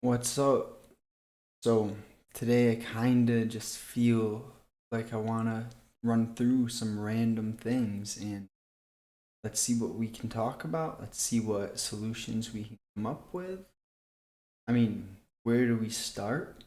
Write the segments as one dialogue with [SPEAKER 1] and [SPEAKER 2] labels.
[SPEAKER 1] What's up? So, today I kinda just feel like I wanna run through some random things and let's see what we can talk about. Let's see what solutions we can come up with. I mean, where do we start?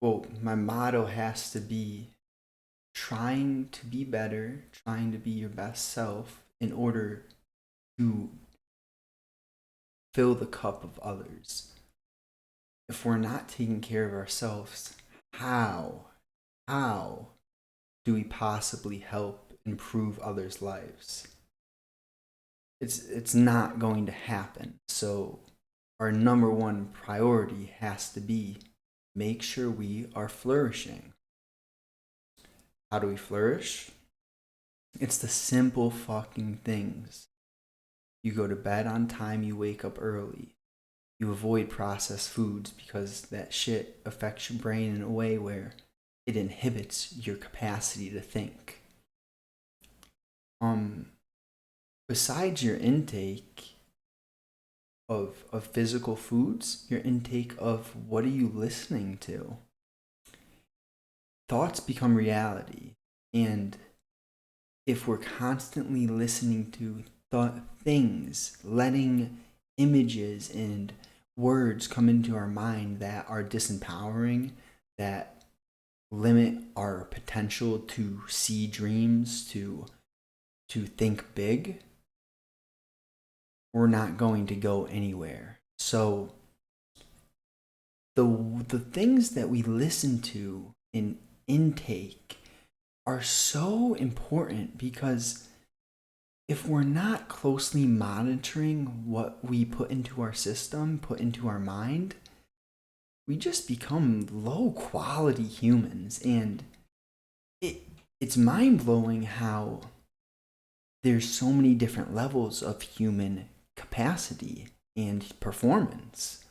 [SPEAKER 1] Well, my motto has to be trying to be better, trying to be your best self in order to fill the cup of others. If we're not taking care of ourselves, how how do we possibly help improve others' lives? It's not going to happen. So our number one priority has to be make sure we are flourishing. How do we flourish? It's the simple fucking things. You go to bed on time, you wake up early. You avoid processed foods because that shit affects your brain in a way where it inhibits your capacity to think. Um, Besides your intake of physical foods, your intake of what are you listening to? Thoughts become reality. And if we're constantly listening to things, letting images and words come into our mind that are disempowering, that limit our potential to see dreams, to think big, we're not going to go anywhere. So the things that we listen to in intake are so important because if we're not closely monitoring what we put into our system, put into our mind, we just become low quality humans and it it's mind blowing how there's so many different levels of human capacity and performance.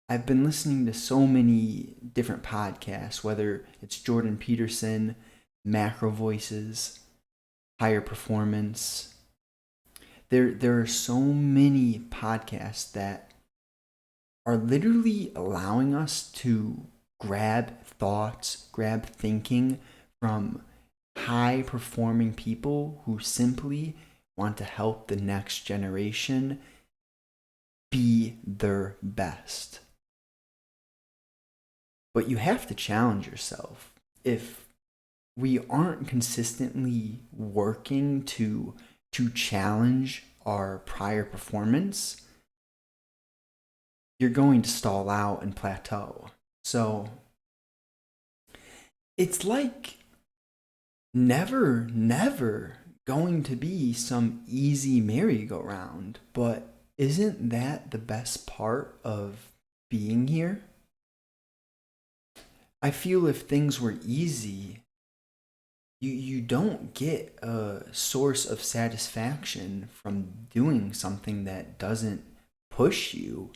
[SPEAKER 1] I've been listening to so many different podcasts, whether it's Jordan Peterson, Macro Voices, Higher Performance. There are so many podcasts that are literally allowing us to grab thoughts, grab thinking from high performing people who simply want to help the next generation be their best. But you have to challenge yourself. If we aren't consistently working to challenge our prior performance, you're going to stall out and plateau. So it's like never going to be some easy merry-go-round, but isn't that the best part of being here? I feel if things were easy, you don't get a source of satisfaction from doing something that doesn't push you.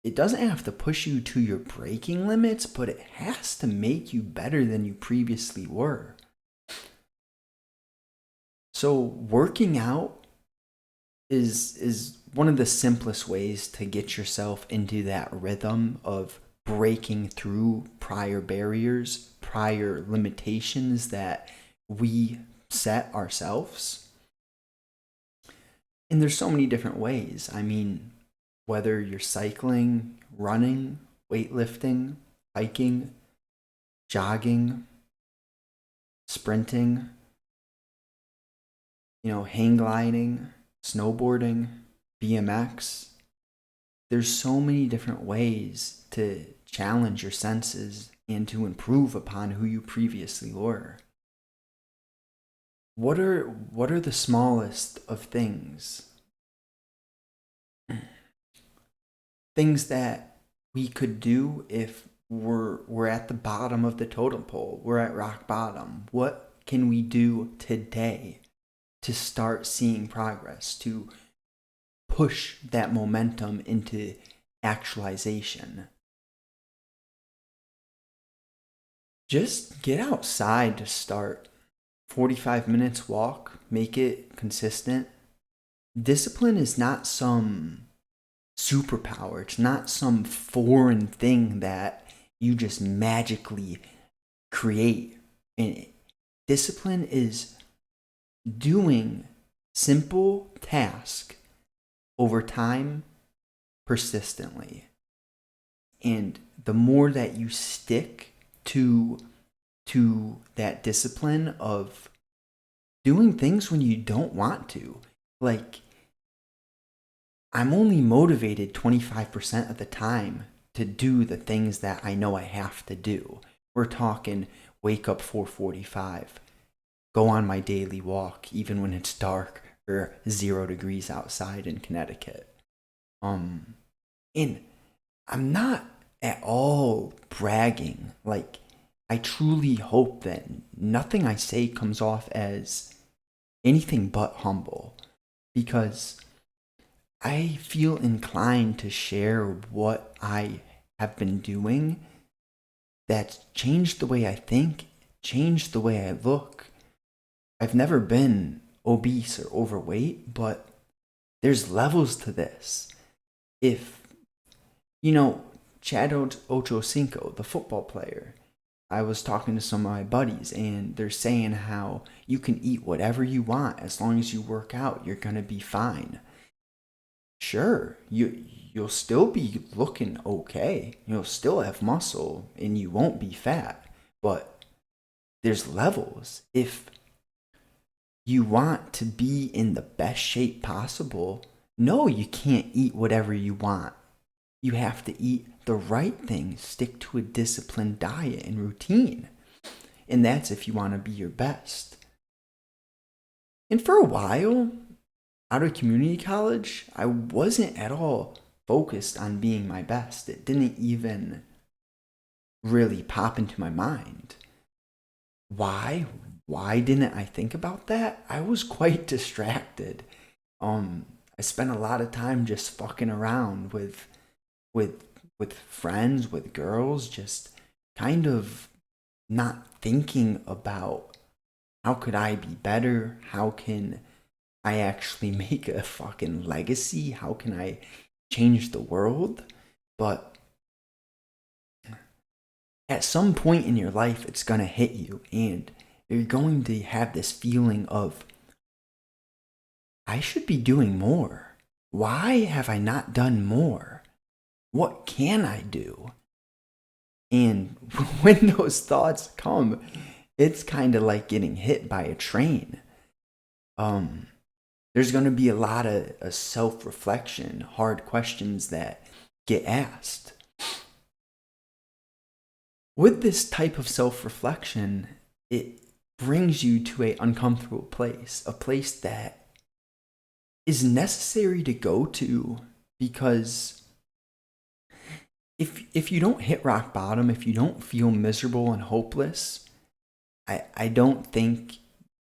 [SPEAKER 1] It doesn't have to push you to your breaking limits, but it has to make you better than you previously were. So working out is one of the simplest ways to get yourself into that rhythm of breaking through prior barriers, prior limitations that we set ourselves. And there's so many different ways. I mean, whether you're cycling, running, weightlifting, hiking, jogging, sprinting, hang gliding, snowboarding, BMX. There's so many different ways to challenge your senses and to improve upon who you previously were. What are the smallest of things? Things that we could do if we're at the bottom of the totem pole. We're at rock bottom. What can we do today to start seeing progress, to push that momentum into actualization? Just get outside to start. 45 minutes walk, make it consistent. Discipline is not superpower. It's not some foreign thing that you just magically create. And discipline is doing simple tasks over time persistently. And the more that you stick to that discipline of doing things when you don't want to, like, I'm only motivated 25% of the time to do the things that I know I have to do. We're talking wake up 4:45, go on my daily walk even when it's dark or 0 degrees outside in Connecticut. And I'm not at all bragging. Like, I truly hope that nothing I say comes off as anything but humble, because I feel inclined to share what I have been doing that's changed the way I think, changed the way I look. I've never been obese or overweight, but there's levels to this. If, Chad Ochocinco, the football player, I was talking to some of my buddies, and they're saying how you can eat whatever you want as long as you work out, you're going to be fine. Sure, you'll still be looking okay. You'll still have muscle and you won't be fat, but there's levels. If you want to be in the best shape possible, no, you can't eat whatever you want. You have to eat the right things, stick to a disciplined diet and routine. And that's if you want to be your best. And for a while, out of community college, I wasn't at all focused on being my best. It didn't even really pop into my mind. Why? Why didn't I think about that? I was quite distracted. I spent a lot of time just fucking around with friends, with girls, just kind of not thinking about how could I be better? How can I actually make a fucking legacy? How can I change the world? But at some point in your life, it's going to hit you, and you're going to have this feeling of, I should be doing more. Why have I not done more? What can I do? And when those thoughts come, it's kind of like getting hit by a train. There's going to be a lot of self-reflection, hard questions that get asked. With this type of self-reflection, it brings you to an uncomfortable place, a place that is necessary to go to, because if you don't hit rock bottom, if you don't feel miserable and hopeless, I don't think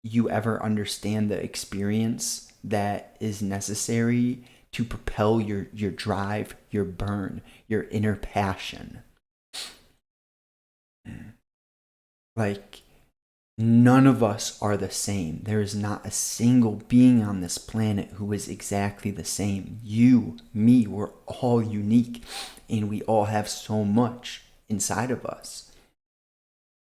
[SPEAKER 1] you ever understand the experience that is necessary to propel your drive, your burn, your inner passion. Like, none of us are the same. There is not a single being on this planet who is exactly the same. You, me, we're all unique, and we all have so much inside of us.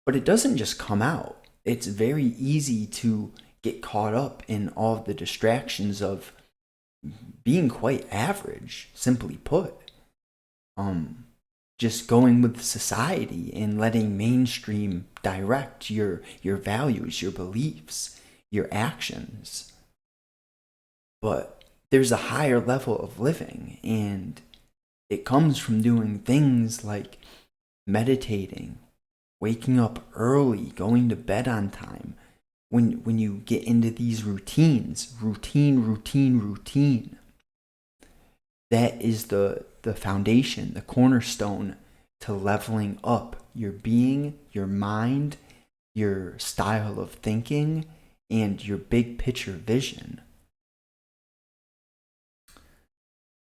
[SPEAKER 1] But it doesn't just come out. It's very easy to get caught up in all the distractions of being quite average, simply put. Just going with society and letting mainstream direct your values, your beliefs, your actions. But there's a higher level of living, and it comes from doing things like meditating, waking up early, going to bed on time. When you get into these routines, routine, that is the foundation, the cornerstone to leveling up your being, your mind, your style of thinking, and your big picture vision.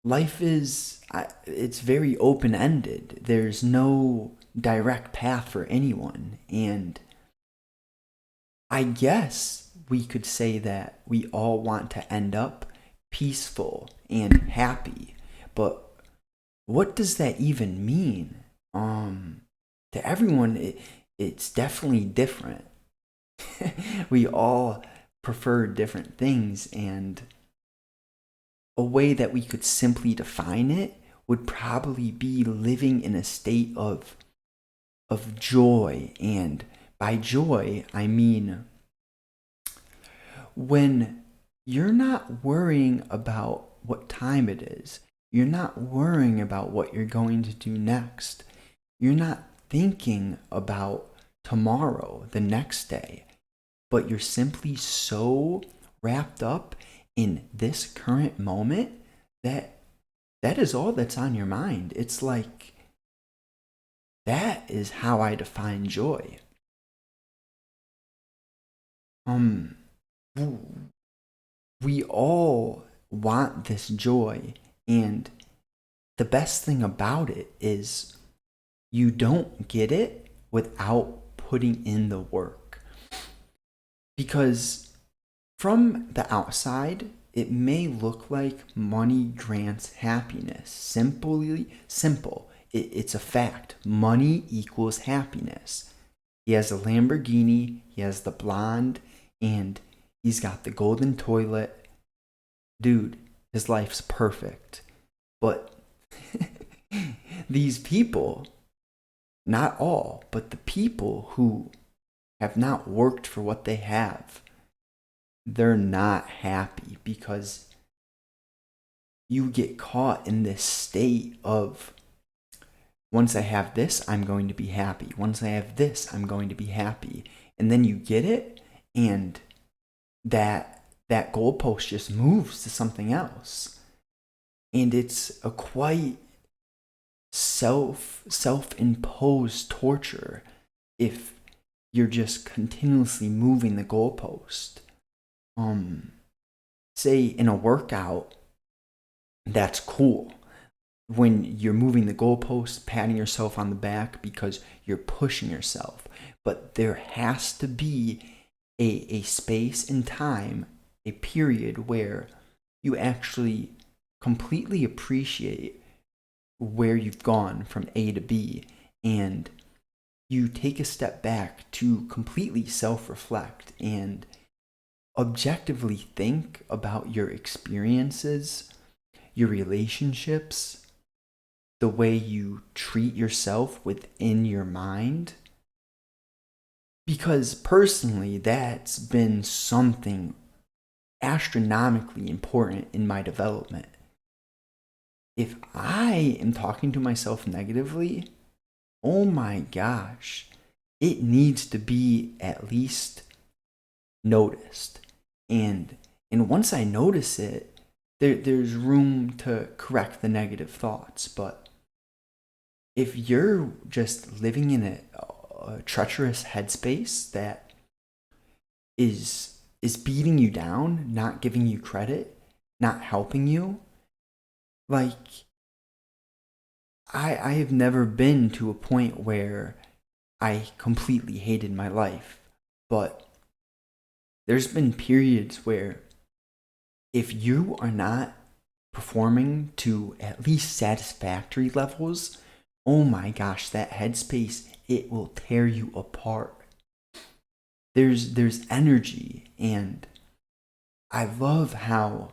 [SPEAKER 1] Life it's very open-ended. There's no direct path for anyone. And I guess we could say that we all want to end up peaceful and happy. but what does that even mean? To everyone, it's definitely different. We all prefer different things, and a way that we could simply define it would probably be living in a state of joy. And by joy, I mean when you're not worrying about what time it is, you're not worrying about what you're going to do next, you're not thinking about tomorrow, the next day, but you're simply so wrapped up in this current moment that is all that's on your mind. It's like, that is how I define joy. We all want this joy, and the best thing about it is you don't get it without putting in the work. Because from the outside, it may look like money grants happiness. Simple. It's a fact. Money equals happiness. He has a Lamborghini, he has the blonde, and he's got the golden toilet. Dude, his life's perfect. But these people, not all, but the people who have not worked for what they have, they're not happy, because you get caught in this state of, once I have this, I'm going to be happy. Once I have this, I'm going to be happy. And then you get it, and that goalpost just moves to something else. And it's a quite self-imposed torture if you're just continuously moving the goalpost. Say in a workout, that's cool when you're moving the goalpost, patting yourself on the back because you're pushing yourself. But there has to be a space and time, a period where you actually completely appreciate where you've gone from A to B, and you take a step back to completely self-reflect and objectively think about your experiences, your relationships, the way you treat yourself within your mind. Because personally, that's been something astronomically important in my development. If I am talking to myself negatively, oh my gosh, it needs to be at least noticed. And once I notice it, there's room to correct the negative thoughts. But if you're just living in a treacherous headspace that is beating you down, not giving you credit, not helping you, like, I have never been to a point where I completely hated my life, but there's been periods where if you are not performing to at least satisfactory levels, oh my gosh, that headspace, it will tear you apart. There's energy, and I love how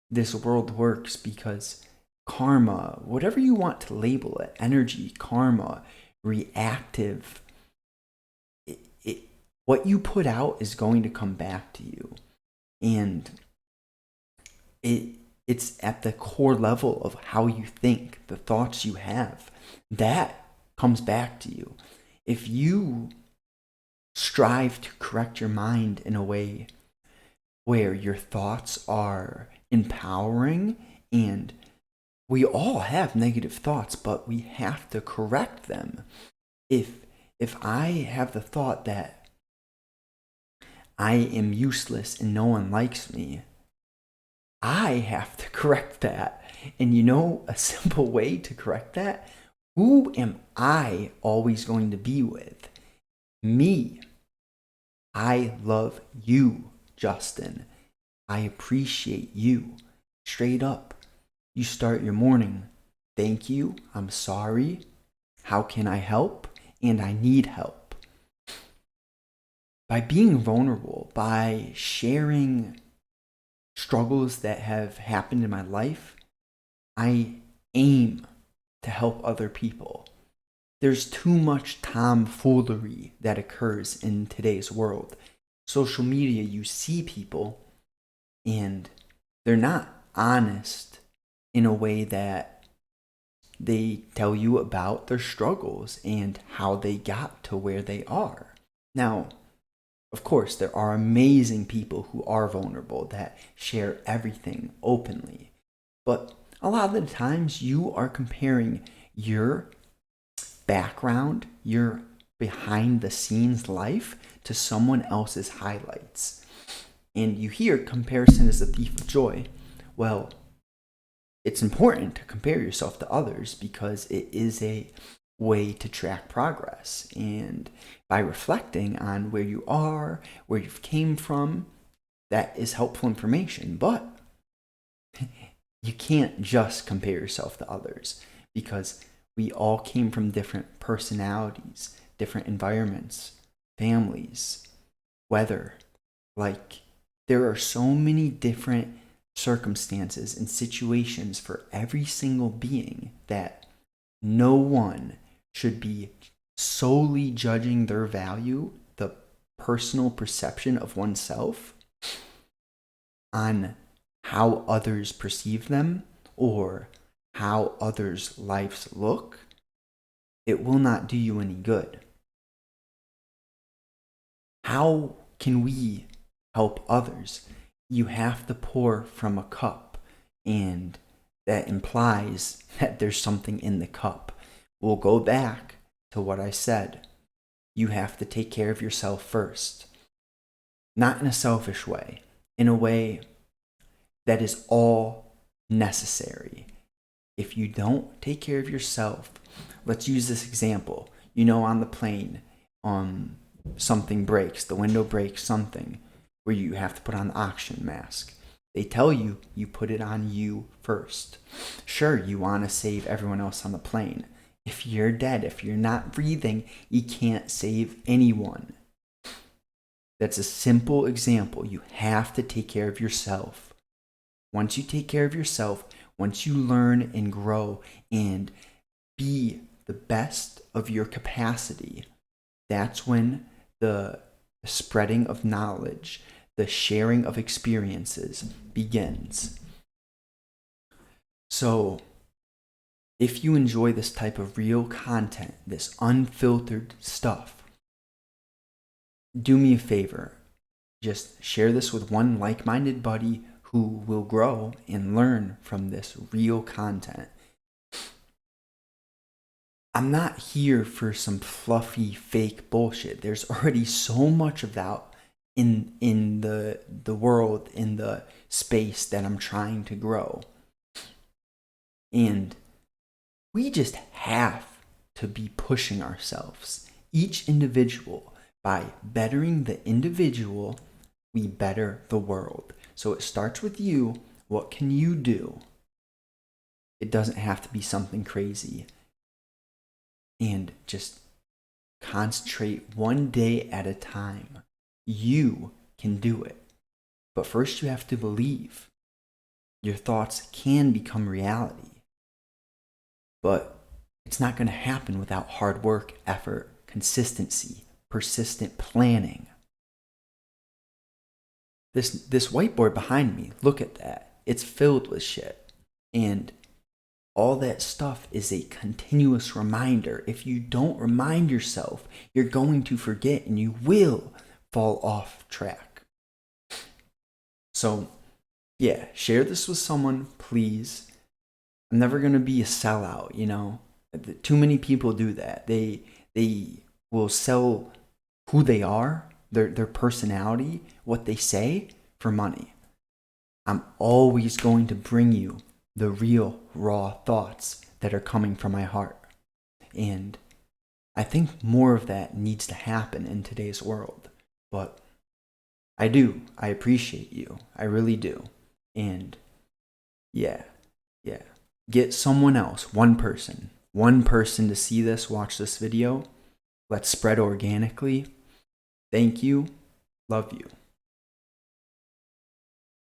[SPEAKER 1] this world works, because karma, whatever you want to label it, energy, karma, reactive, what you put out is going to come back to you. And it's at the core level of how you think, the thoughts you have, that comes back to you. If you strive to correct your mind in a way where your thoughts are empowering, and we all have negative thoughts, but we have to correct them. If I have the thought that I am useless and no one likes me, I have to correct that. And you know a simple way to correct that? Who am I always going to be with? Me. I love you, Justin. I appreciate you. Straight up. You start your morning, thank you, I'm sorry, how can I help, and I need help. By being vulnerable, by sharing struggles that have happened in my life, I aim to help other people. There's too much tomfoolery that occurs in today's world. Social media, you see people and they're not honest in a way that they tell you about their struggles and how they got to where they are. Now, of course, there are amazing people who are vulnerable that share everything openly. But a lot of the times you are comparing your background, your behind the scenes life to someone else's highlights. And you hear comparison is the thief of joy. Well, it's important to compare yourself to others because it is a way to track progress. And by reflecting on where you are, where you've came from, that is helpful information. But you can't just compare yourself to others because we all came from different personalities, different environments, families, weather. Like, there are so many different circumstances and situations for every single being that no one should be solely judging their value, the personal perception of oneself, on how others perceive them or how others' lives look. It will not do you any good. How can we help others? You have to pour from a cup, and that implies that there's something in the cup. We'll go back to what I said. You have to take care of yourself first. Not in a selfish way, in a way that is all necessary. If you don't take care of yourself, let's use this example. You know, on the plane, something breaks, the window breaks, something, where you have to put on the oxygen mask. They tell you, you put it on you first. Sure, you want to save everyone else on the plane. If you're dead, if you're not breathing, you can't save anyone. That's a simple example. You have to take care of yourself. Once you take care of yourself, once you learn and grow and be the best of your capacity, that's when the spreading of knowledge, the sharing of experiences begins. So, if you enjoy this type of real content, this unfiltered stuff, do me a favor. Just share this with one like-minded buddy who will grow and learn from this real content. I'm not here for some fluffy, fake bullshit. There's already so much of that in the world, in the space that I'm trying to grow. And we just have to be pushing ourselves, each individual. By bettering the individual, we better the world. So it starts with you. What can you do? It doesn't have to be something crazy. And just concentrate one day at a time. You can do it. But first you have to believe. Your thoughts can become reality. But it's not going to happen without hard work, effort, consistency, persistent planning. This whiteboard behind me, look at that. It's filled with shit. And all that stuff is a continuous reminder. If you don't remind yourself, you're going to forget and you will fall off track. So, yeah, share this with someone, please. I'm never going to be a sellout, you know. Too many people do that. They will sell who they are, their personality, what they say for money. I'm always going to bring you the real, raw thoughts that are coming from my heart. And I think more of that needs to happen in today's world. But I do. I appreciate you. I really do. And yeah, Yeah. Get someone else, one person to see this, watch this video. Let's spread organically. Thank you. Love you.